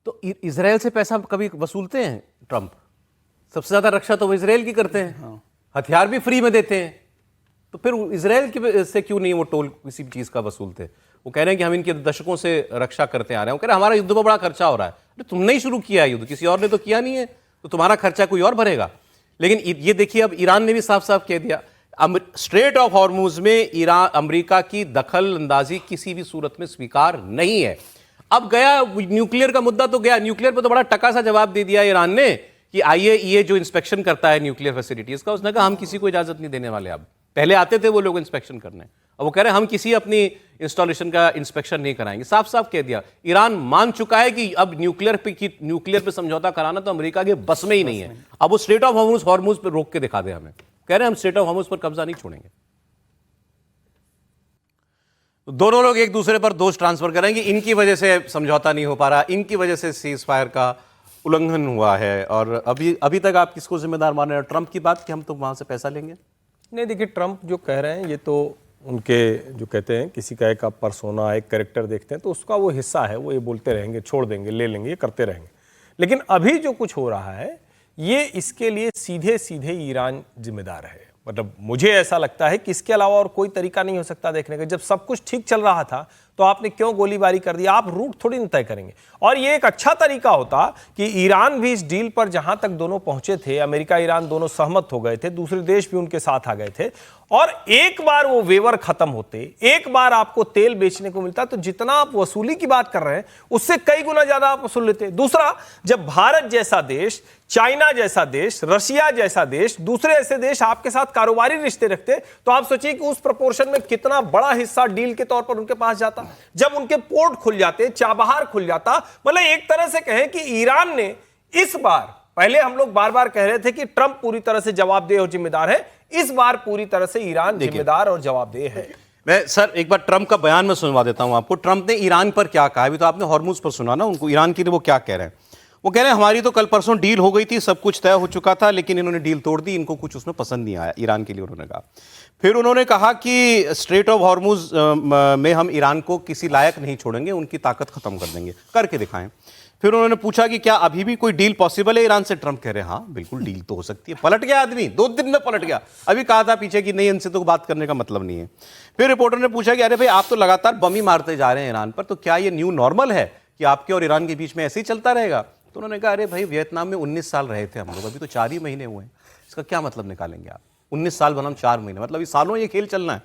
तो इजराइल से पैसा कभी वसूलते हैं ट्रंप? सबसे ज्यादा रक्षा तो वो इजराइल की करते हैं। हाँ। हथियार भी फ्री में देते हैं, तो फिर इजराइल की से क्यों नहीं वो टोल किसी भी चीज का वसूलते? वो कह रहे हैं कि हम इनके दशकों से रक्षा करते आ रहे हैं। वो कह रहे हैं हमारा युद्ध में बड़ा खर्चा हो रहा है। अरे तुमने ही शुरू किया है युद्ध, किसी और ने तो किया नहीं है, तो तुम्हारा खर्चा कोई और भरेगा। लेकिन ये देखिए, अब ईरान ने भी साफ साफ कह दिया, स्ट्रेट ऑफ हॉर्मुज में ईरान अमेरिका की दखल अंदाजी किसी भी सूरत में स्वीकार नहीं है। अब गया न्यूक्लियर का मुद्दा, तो गया न्यूक्लियर पर तो बड़ा टका सा जवाब दे दिया ईरान ने कि आईएईए जो इंस्पेक्शन करता है न्यूक्लियर फैसिलिटीज का, उसने कहा हम किसी को इजाजत नहीं देने वाले। अब पहले आते थे वो लोग इंस्पेक्शन करने, अब वो कह रहे हैं हम किसी अपनी इंस्टॉलेशन का इंस्पेक्शन नहीं कराएंगे। साफ साफ कह दिया, ईरान मान चुका है कि अब न्यूक्लियर पे समझौता कराना तो अमेरिका के बस में ही नहीं है। अब वो स्ट्रेट ऑफ हॉर्मुज पे रोक के दिखा दे हमें, कह रहे हैं हम स्ट्रेट ऑफ हॉर्मुज पर कब्जा नहीं छोड़ेंगे। दोनों लोग एक दूसरे पर दोष ट्रांसफर करेंगे, इनकी वजह से समझौता नहीं हो पा रहा, इनकी वजह से सीज फायर का उल्लंघन हुआ है। और अभी तक आप किसको जिम्मेदार मान रहे हैं? ट्रंप की बात कि हम तो वहां से पैसा लेंगे? नहीं, देखिए ट्रंप जो कह रहे हैं ये तो उनके जो कहते हैं किसी का एक पर्सोना, एक कैरेक्टर देखते हैं तो उसका वो हिस्सा है, वो ये बोलते रहेंगे, छोड़ देंगे, ले लेंगे, ये करते रहेंगे। लेकिन अभी जो कुछ हो रहा है ये इसके लिए सीधे सीधे ईरान जिम्मेदार है। मतलब मुझे ऐसा लगता है कि इसके अलावा और कोई तरीका नहीं हो सकता देखने का। जब सब कुछ ठीक चल रहा था तो आपने क्यों गोलीबारी कर दी? आप रूट थोड़ी न तय करेंगे। और ये एक अच्छा तरीका होता कि ईरान भी इस डील पर जहां तक दोनों पहुंचे थे, अमेरिका ईरान दोनों सहमत हो गए थे, दूसरे देश भी उनके साथ आ गए थे, और एक बार वो वेवर खत्म होते, एक बार आपको तेल बेचने को मिलता, तो जितना आप वसूली की बात कर रहे हैं उससे कई गुना ज्यादा आप वसूल लेते। दूसरा, जब भारत जैसा देश, चाइना जैसा देश, रशिया जैसा देश, दूसरे ऐसे देश आपके साथ कारोबारी रिश्ते रखते, तो आप सोचिए कि उस प्रोपोर्शन में कितना बड़ा हिस्सा डील के तौर पर उनके पास जाता। जब उनके पोर्ट खुल जाते, चाबहार खुल जाता, मतलब एक तरह से कहें कि ईरान ने इस बार, पहले हम लोग बार बार कह रहे थे कि ट्रंप पूरी तरह से जवाबदेह और जिम्मेदार है, इस बार पूरी तरह से ईरान जिम्मेदार और जवाबदेह है। मैं सर एक बार ट्रंप का बयान में सुनवा देता हूं आपको। ट्रंप ने ईरान पर क्या कहा, अभी तो आपने हॉर्मुज पर सुना ना उनको, ईरान के लिए वो क्या कह रहे हैं। वो कह रहे हैं हमारी तो कल परसों डील हो गई थी, सब कुछ तय हो चुका था, लेकिन इन्होंने डील तोड़ दी, इनको कुछ उसमें पसंद नहीं आया, ईरान के लिए उन्होंने कहा। फिर उन्होंने कहा कि स्ट्रेट ऑफ हॉर्मुज में हम ईरान को किसी लायक नहीं छोड़ेंगे, उनकी ताकत खत्म कर देंगे, करके दिखाएं। फिर उन्होंने पूछा कि क्या अभी भी कोई डील पॉसिबल है ईरान से? ट्रंप कह रहे हैं हाँ बिल्कुल डील तो हो सकती है। पलट गया आदमी, 2 दिन में पलट गया। अभी कहा था पीछे कि नहीं, इनसे तो बात करने का मतलब नहीं है। फिर रिपोर्टर ने पूछा कि अरे भाई आप तो लगातार बम ही मारते जा रहे हैं ईरान पर, तो क्या ये न्यू नॉर्मल है कि आपके और ईरान के बीच में ऐसे ही चलता रहेगा? तो उन्होंने कहा अरे भाई वियतनाम में 19 साल रहे थे हम लोग, अभी तो 4 ही महीने हुए हैं, इसका क्या मतलब निकालेंगे आप? 19 साल बनाम 4 महीने, मतलब इस सालों ये खेल चलना है।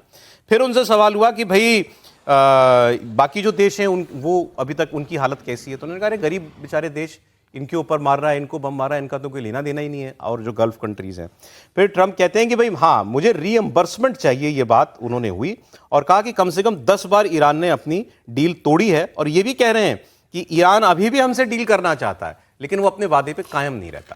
फिर उनसे सवाल हुआ कि भाई बाकी जो देश हैं वो अभी तक उनकी हालत कैसी है? तो उन्होंने कहा अरे गरीब बेचारे देश, इनके ऊपर मार रहा है, इनको बम मार रहा है, इनका तो कोई लेना देना ही नहीं है, और जो गल्फ कंट्रीज हैं। फिर ट्रंप कहते हैं कि भाई हाँ मुझे रीएम्बर्समेंट चाहिए, ये बात उन्होंने हुई, और कहा कि कम से कम 10 बार ईरान ने अपनी डील तोड़ी है, और ये भी कह रहे हैं कि ईरान अभी भी हमसे डील करना चाहता है, लेकिन वो अपने वादे पे कायम नहीं रहता।